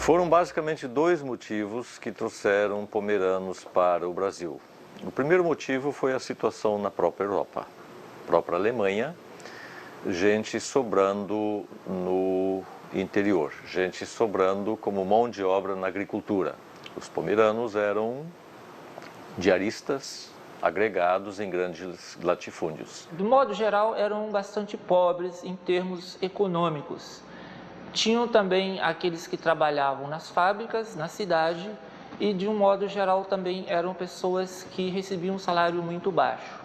Foram basicamente dois motivos que trouxeram pomeranos para o Brasil. O primeiro motivo foi a situação na própria Europa, própria Alemanha, gente sobrando no interior, gente sobrando como mão de obra na agricultura. Os pomeranos eram diaristas agregados em grandes latifúndios. De modo geral, eram bastante pobres em termos econômicos. Tinham também aqueles que trabalhavam nas fábricas, na cidade, e de um modo geral também eram pessoas que recebiam um salário muito baixo,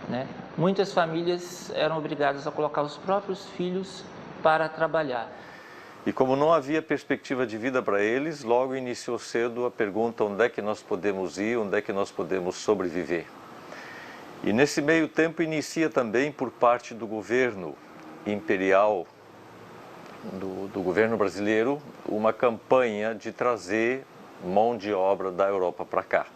né? Muitas famílias eram obrigadas a colocar os próprios filhos para trabalhar. E como não havia perspectiva de vida para eles, logo iniciou cedo a pergunta: onde é que nós podemos ir, onde é que nós podemos sobreviver? E nesse meio tempo inicia também por parte do governo imperial, do governo brasileiro, uma campanha de trazer mão de obra da Europa para cá.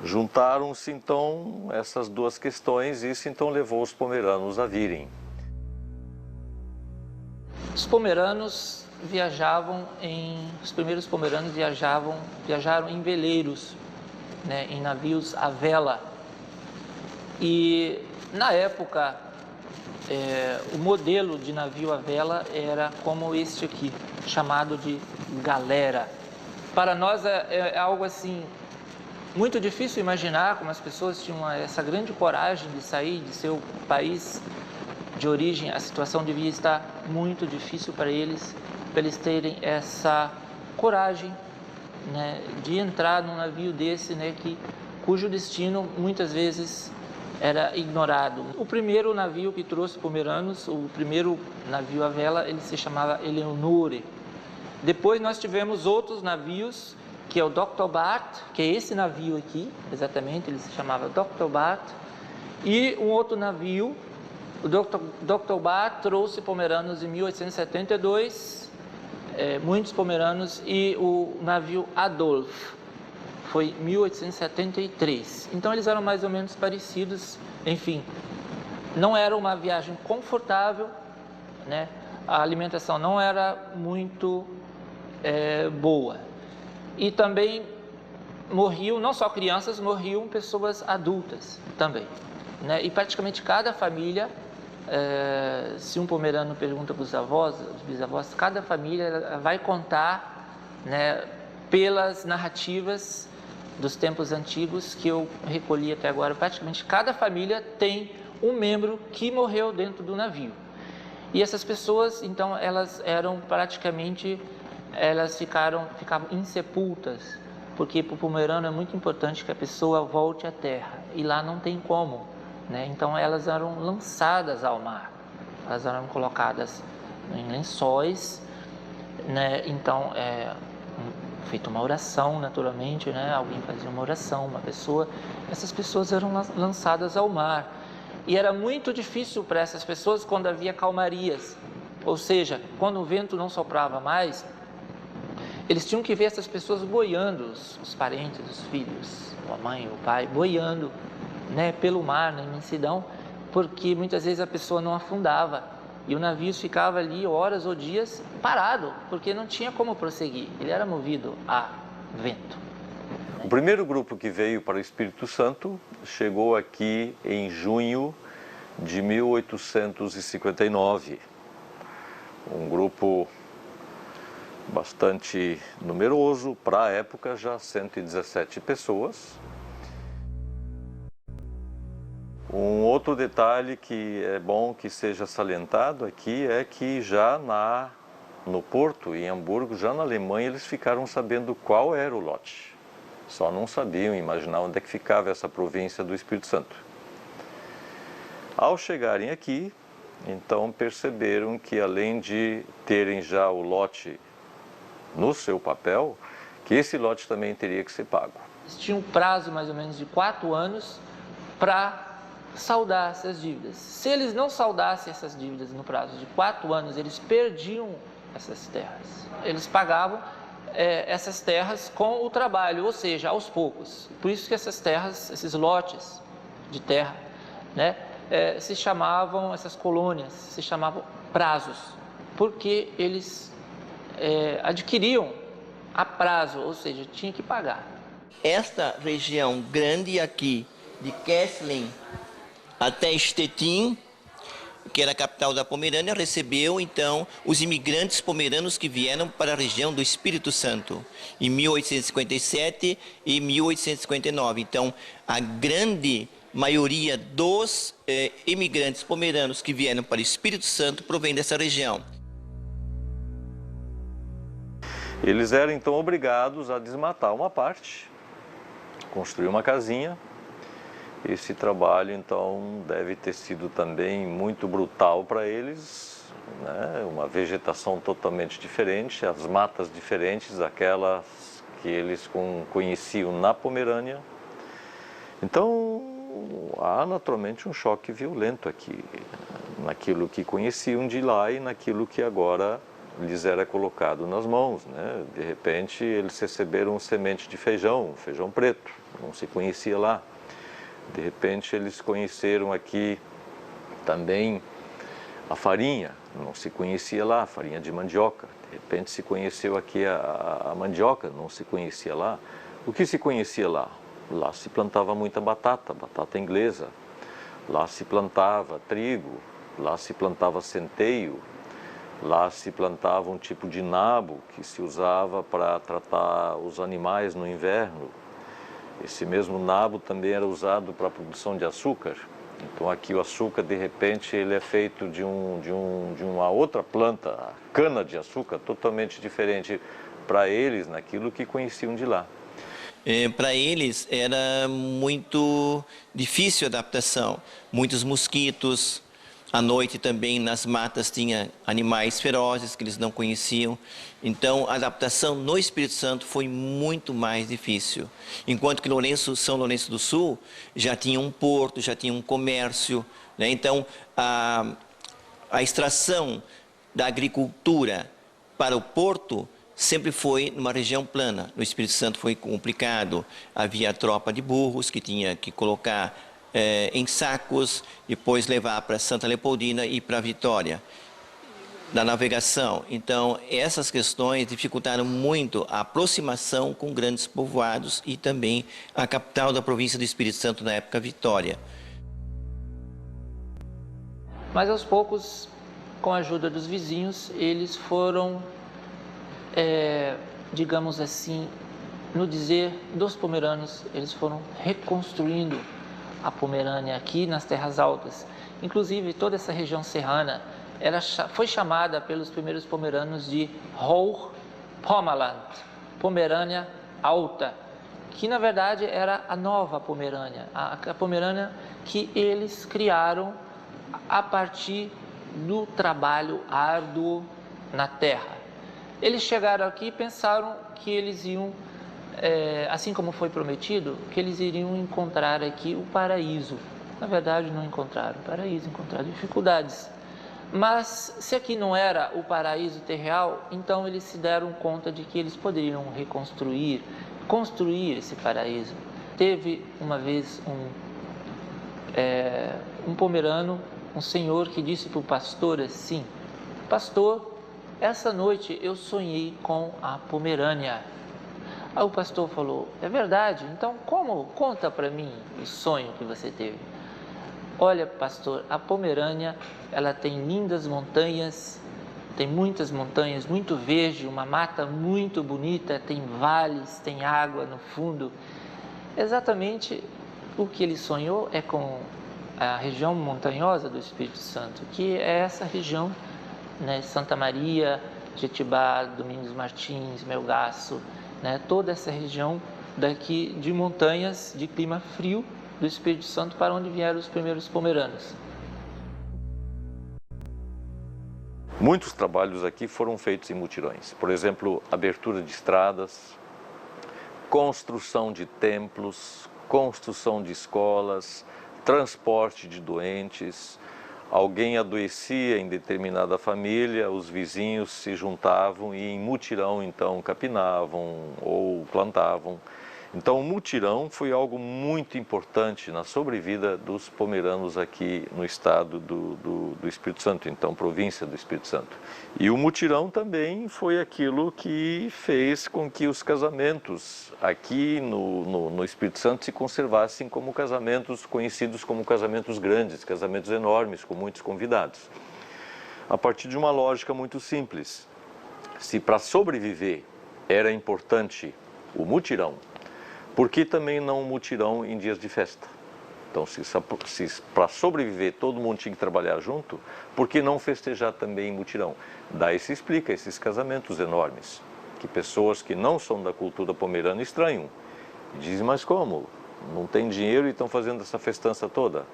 Juntaram-se então essas duas questões e isso então levou os pomeranos a virem. Os pomeranos viajavam os primeiros pomeranos viajaram em veleiros, né, em navios à vela. E na época, o modelo de navio à vela era como este aqui, chamado de galera. Para nós é algo assim, muito difícil imaginar como as pessoas tinham essa grande coragem de sair de seu país de origem. A situação devia estar muito difícil para eles terem essa coragem, né, de entrar num navio desse, né, cujo destino muitas vezes era ignorado. O primeiro navio que trouxe pomeranos, o primeiro navio à vela, ele se chamava Eleonore. Depois nós tivemos outros navios, que é o Dr. Barth, que é esse navio aqui, exatamente, ele se chamava Dr. Barth. E um outro navio, o Dr. Barth trouxe pomeranos em 1872, muitos pomeranos, e o navio Adolf foi em 1873. Então eles eram mais ou menos parecidos, enfim, não era uma viagem confortável, né? A alimentação não era muito boa. E também morriam, não só crianças, morriam pessoas adultas também, né? E praticamente cada família, se um pomerano pergunta para os avós, os bisavós, cada família vai contar, né, pelas narrativas dos tempos antigos que eu recolhi até agora, praticamente cada família tem um membro que morreu dentro do navio. E essas pessoas, então, elas eram praticamente, elas ficavam insepultas, porque para o pomerano é muito importante que a pessoa volte à terra, e lá não tem como, né? Então elas eram lançadas ao mar, elas eram colocadas em lençóis, né? Então feita uma oração, naturalmente, né? Alguém fazia uma oração, uma pessoa, essas pessoas eram lançadas ao mar. E era muito difícil para essas pessoas quando havia calmarias, ou seja, quando o vento não soprava mais, eles tinham que ver essas pessoas boiando, os parentes, os filhos, a mãe, o pai, boiando, né, pelo mar, na imensidão, porque muitas vezes a pessoa não afundava. E o navio ficava ali horas ou dias parado, porque não tinha como prosseguir, ele era movido a vento. O primeiro grupo que veio para o Espírito Santo chegou aqui em junho de 1859. Um grupo bastante numeroso, para a época já 117 pessoas. Um outro detalhe que é bom que seja salientado aqui é que já no porto, em Hamburgo, já na Alemanha, eles ficaram sabendo qual era o lote. Só não sabiam imaginar onde é que ficava essa província do Espírito Santo. Ao chegarem aqui, então perceberam que além de terem já o lote no seu papel, que esse lote também teria que ser pago. Eles tinham um prazo mais ou menos de 4 anos para saldar essas dívidas. Se eles não saldassem essas dívidas no prazo de 4 anos, eles perdiam essas terras. Eles pagavam essas terras com o trabalho, ou seja, aos poucos. Por isso que essas terras, esses lotes de terra, né, se chamavam, essas colônias, se chamavam prazos, porque eles adquiriam a prazo, ou seja, tinha que pagar. Esta região grande aqui, de Kesslin até Stettin, que era a capital da Pomerânia, recebeu então os imigrantes pomeranos que vieram para a região do Espírito Santo em 1857 e 1859. Então, a grande maioria dos imigrantes pomeranos que vieram para o Espírito Santo provém dessa região. Eles eram então obrigados a desmatar uma parte, construir uma casinha. Esse trabalho, então, deve ter sido também muito brutal para eles, né? Uma vegetação totalmente diferente, as matas diferentes daquelas que eles conheciam na Pomerânia. Então, há naturalmente um choque violento aqui, naquilo que conheciam de lá e naquilo que agora lhes era colocado nas mãos, né? De repente, eles receberam semente de feijão preto, não se conhecia lá. De repente eles conheceram aqui também a farinha, não se conhecia lá, a farinha de mandioca. De repente se conheceu aqui a mandioca, não se conhecia lá. O que se conhecia lá? Lá se plantava muita batata inglesa. Lá se plantava trigo, lá se plantava centeio, lá se plantava um tipo de nabo que se usava para tratar os animais no inverno. Esse mesmo nabo também era usado para a produção de açúcar. Então aqui o açúcar, de repente, ele é feito de uma outra planta, a cana de açúcar, totalmente diferente para eles naquilo que conheciam de lá. Para eles era muito difícil a adaptação, muitos mosquitos. À noite também nas matas tinha animais ferozes que eles não conheciam. Então a adaptação no Espírito Santo foi muito mais difícil. Enquanto que São Lourenço do Sul já tinha um porto, já tinha um comércio, né? Então a extração da agricultura para o porto sempre foi numa região plana. No Espírito Santo foi complicado. Havia a tropa de burros que tinha que colocar em sacos, depois levar para Santa Leopoldina e para Vitória, da navegação. Então, essas questões dificultaram muito a aproximação com grandes povoados e também a capital da província do Espírito Santo na época, Vitória. Mas aos poucos, com a ajuda dos vizinhos, eles foram, digamos assim, no dizer dos pomeranos, eles foram reconstruindo a Pomerânia aqui nas Terras Altas. Inclusive, toda essa região serrana foi chamada pelos primeiros pomeranos de Hochpommerland, Pomerânia Alta, que na verdade era a nova Pomerânia, a Pomerânia que eles criaram a partir do trabalho árduo na terra. Eles chegaram aqui e pensaram que eles iam, assim como foi prometido, que eles iriam encontrar aqui o paraíso. Na verdade, não encontraram o paraíso, encontraram dificuldades. Mas se aqui não era o paraíso terreal, então eles se deram conta de que eles poderiam construir esse paraíso. Teve uma vez um pomerano, um senhor que disse para o pastor assim: pastor, essa noite eu sonhei com a Pomerânia. Aí o pastor falou: é verdade? Então como? Conta para mim o sonho que você teve. Olha, pastor, a Pomerânia, ela tem lindas montanhas, tem muitas montanhas, muito verde, uma mata muito bonita, tem vales, tem água no fundo. Exatamente o que ele sonhou é com a região montanhosa do Espírito Santo, que é essa região, né, Santa Maria, Jetibá, Domingos Martins, Melgaço, né, toda essa região daqui de montanhas de clima frio do Espírito Santo, para onde vieram os primeiros pomeranos. Muitos trabalhos aqui foram feitos em mutirões. Por exemplo, abertura de estradas, construção de templos, construção de escolas, transporte de doentes. Alguém adoecia em determinada família, os vizinhos se juntavam e em mutirão então capinavam ou plantavam. Então, o mutirão foi algo muito importante na sobrevida dos pomeranos aqui no estado do Espírito Santo, então província do Espírito Santo. E o mutirão também foi aquilo que fez com que os casamentos aqui no Espírito Santo se conservassem como casamentos conhecidos como casamentos grandes, casamentos enormes, com muitos convidados. A partir de uma lógica muito simples. Se para sobreviver era importante o mutirão, por que também não um mutirão em dias de festa? Então, se para sobreviver todo mundo tinha que trabalhar junto, por que não festejar também em mutirão? Daí se explica esses casamentos enormes, que pessoas que não são da cultura pomerana estranham. E dizem, mas como? Não tem dinheiro e estão fazendo essa festança toda?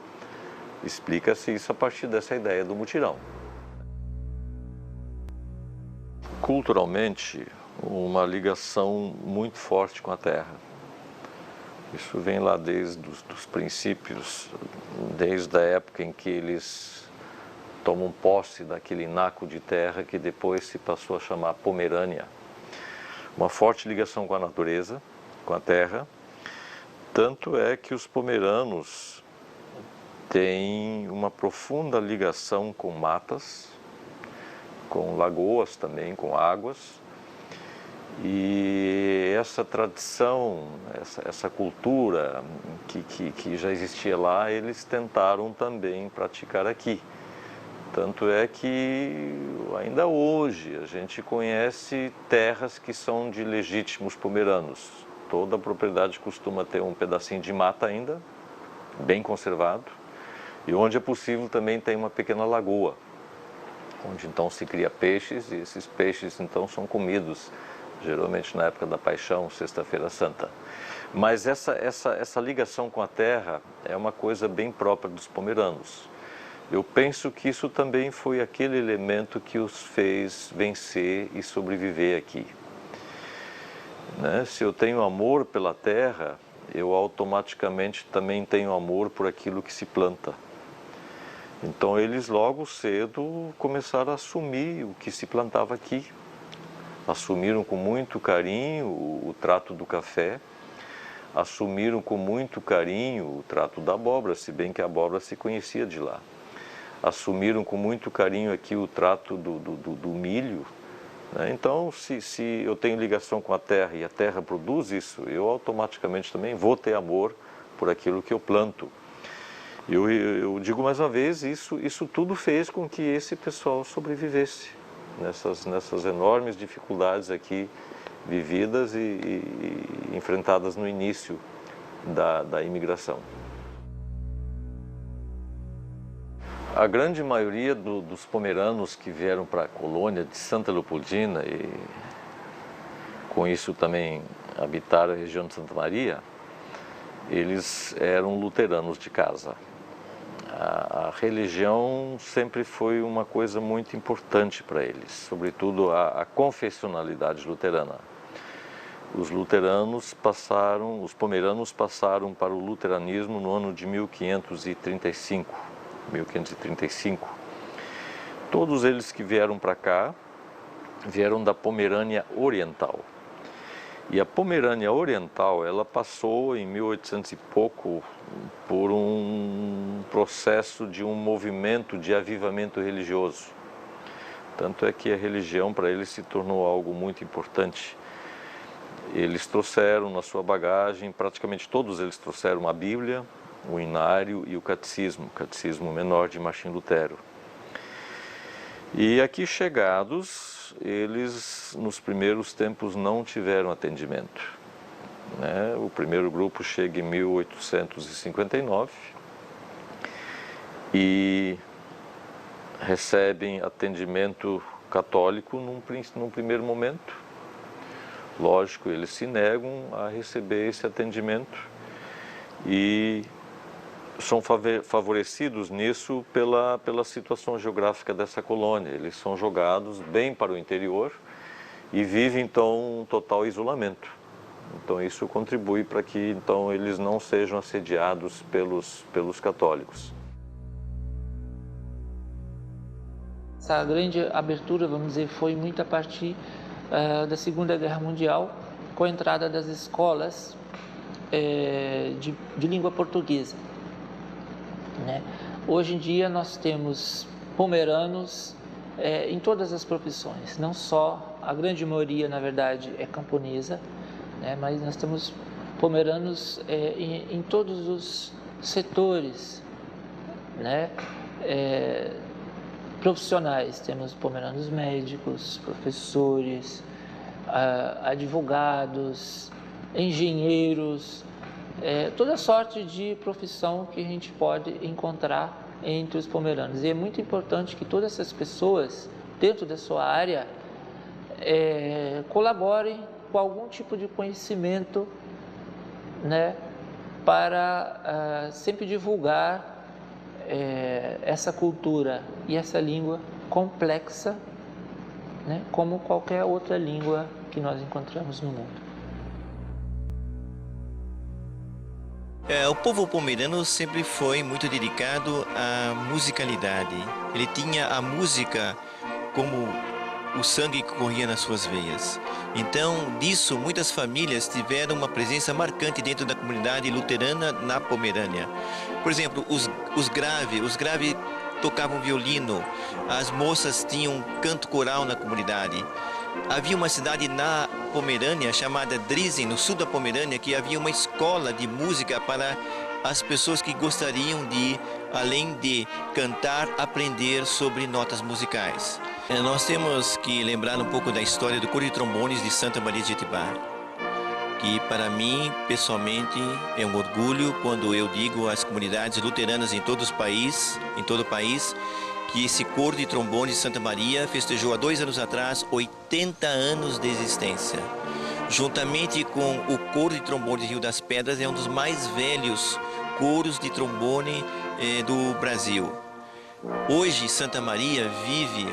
Explica-se isso a partir dessa ideia do mutirão. Culturalmente, uma ligação muito forte com a terra. Isso vem lá desde os princípios, desde a época em que eles tomam posse daquele naco de terra que depois se passou a chamar Pomerânia. Uma forte ligação com a natureza, com a terra. Tanto é que os pomeranos têm uma profunda ligação com matas, com lagoas também, com águas. E essa tradição, essa cultura que já existia lá, eles tentaram também praticar aqui. Tanto é que ainda hoje a gente conhece terras que são de legítimos pomeranos. Toda a propriedade costuma ter um pedacinho de mata ainda, bem conservado, e onde é possível também tem uma pequena lagoa, onde então se cria peixes e esses peixes então são comidos geralmente na época da Paixão, Sexta-feira Santa. Mas essa ligação com a terra é uma coisa bem própria dos pomeranos. Eu penso que isso também foi aquele elemento que os fez vencer e sobreviver aqui. Né? Se eu tenho amor pela terra, eu automaticamente também tenho amor por aquilo que se planta. Então eles logo cedo começaram a assumir o que se plantava aqui. Assumiram com muito carinho o trato do café, assumiram com muito carinho o trato da abóbora, se bem que a abóbora se conhecia de lá. Assumiram com muito carinho aqui o trato do milho. Né? Então, se eu tenho ligação com a terra e a terra produz isso, eu automaticamente também vou ter amor por aquilo que eu planto. Eu digo mais uma vez, isso tudo fez com que esse pessoal sobrevivesse. Nessas enormes dificuldades aqui vividas e enfrentadas no início da imigração. A grande maioria dos pomeranos que vieram para a colônia de Santa Leopoldina e com isso também habitaram a região de Santa Maria, eles eram luteranos de casa. A religião sempre foi uma coisa muito importante para eles, sobretudo a confessionalidade luterana. Os pomeranos passaram para o luteranismo no ano de 1535. Todos eles que vieram para cá, vieram da Pomerânia Oriental. E a Pomerânia Oriental, ela passou em 1800 e pouco por um processo de um movimento de avivamento religioso. Tanto é que a religião para eles se tornou algo muito importante. Eles trouxeram na sua bagagem, praticamente todos eles trouxeram a Bíblia, o Inário e o Catecismo Menor de Martim Lutero. E aqui chegados, eles nos primeiros tempos não tiveram atendimento. Né? O primeiro grupo chega em 1859 e recebem atendimento católico num primeiro momento. Lógico, eles se negam a receber esse atendimento e são favorecidos nisso pela situação geográfica dessa colônia. Eles são jogados bem para o interior e vivem então um total isolamento. Então isso contribui para que então eles não sejam assediados pelos católicos. Essa grande abertura, vamos dizer, foi muito a partir da Segunda Guerra Mundial, com a entrada das escolas de língua portuguesa, né? Hoje em dia nós temos pomeranos em todas as profissões, não só, a grande maioria na verdade é camponesa, né? Mas nós temos pomeranos em todos os setores, né? Profissionais, temos pomeranos médicos, professores, advogados, engenheiros, toda sorte de profissão que a gente pode encontrar entre os pomeranos. E é muito importante que todas essas pessoas, dentro da sua área, colaborem com algum tipo de conhecimento, né, para sempre divulgar essa cultura e essa língua complexa, né, como qualquer outra língua que nós encontramos no mundo. O povo pomerano sempre foi muito dedicado à musicalidade. Ele tinha a música como o sangue que corria nas suas veias. Então, disso, muitas famílias tiveram uma presença marcante dentro da comunidade luterana na Pomerânia. Por exemplo, os grave tocavam violino, as moças tinham canto coral na comunidade. Havia uma cidade na Pomerânia chamada Drizzen, no sul da Pomerânia, que havia uma escola de música para as pessoas que gostariam de, além de cantar, aprender sobre notas musicais. Nós temos que lembrar um pouco da história do coro de trombones de Santa Maria de Jetibá, que para mim, pessoalmente, é um orgulho quando eu digo às comunidades luteranas em todo o país, que esse coro de trombones de Santa Maria festejou há 2 anos atrás 80 anos de existência. Juntamente com o coro de trombone de Rio das Pedras, é um dos mais velhos coros de trombone do Brasil. Hoje, Santa Maria vive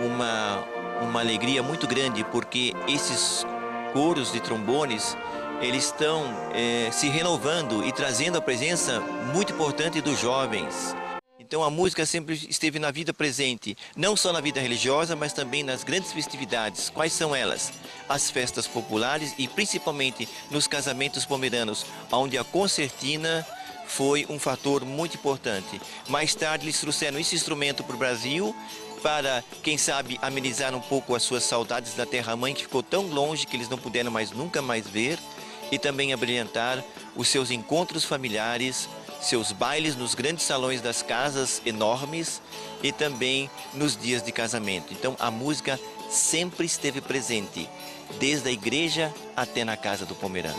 uma alegria muito grande, porque esses coros de trombones, eles estão se renovando e trazendo a presença muito importante dos jovens. Então a música sempre esteve na vida presente, não só na vida religiosa, mas também nas grandes festividades. Quais são elas? As festas populares e principalmente nos casamentos pomeranos, onde a concertina foi um fator muito importante. Mais tarde eles trouxeram esse instrumento para o Brasil, para, quem sabe, amenizar um pouco as suas saudades da terra-mãe, que ficou tão longe que eles não puderam nunca mais ver, e também abrilhantar os seus encontros familiares, seus bailes nos grandes salões das casas enormes e também nos dias de casamento. Então a música sempre esteve presente, desde a igreja até na casa do pomerano.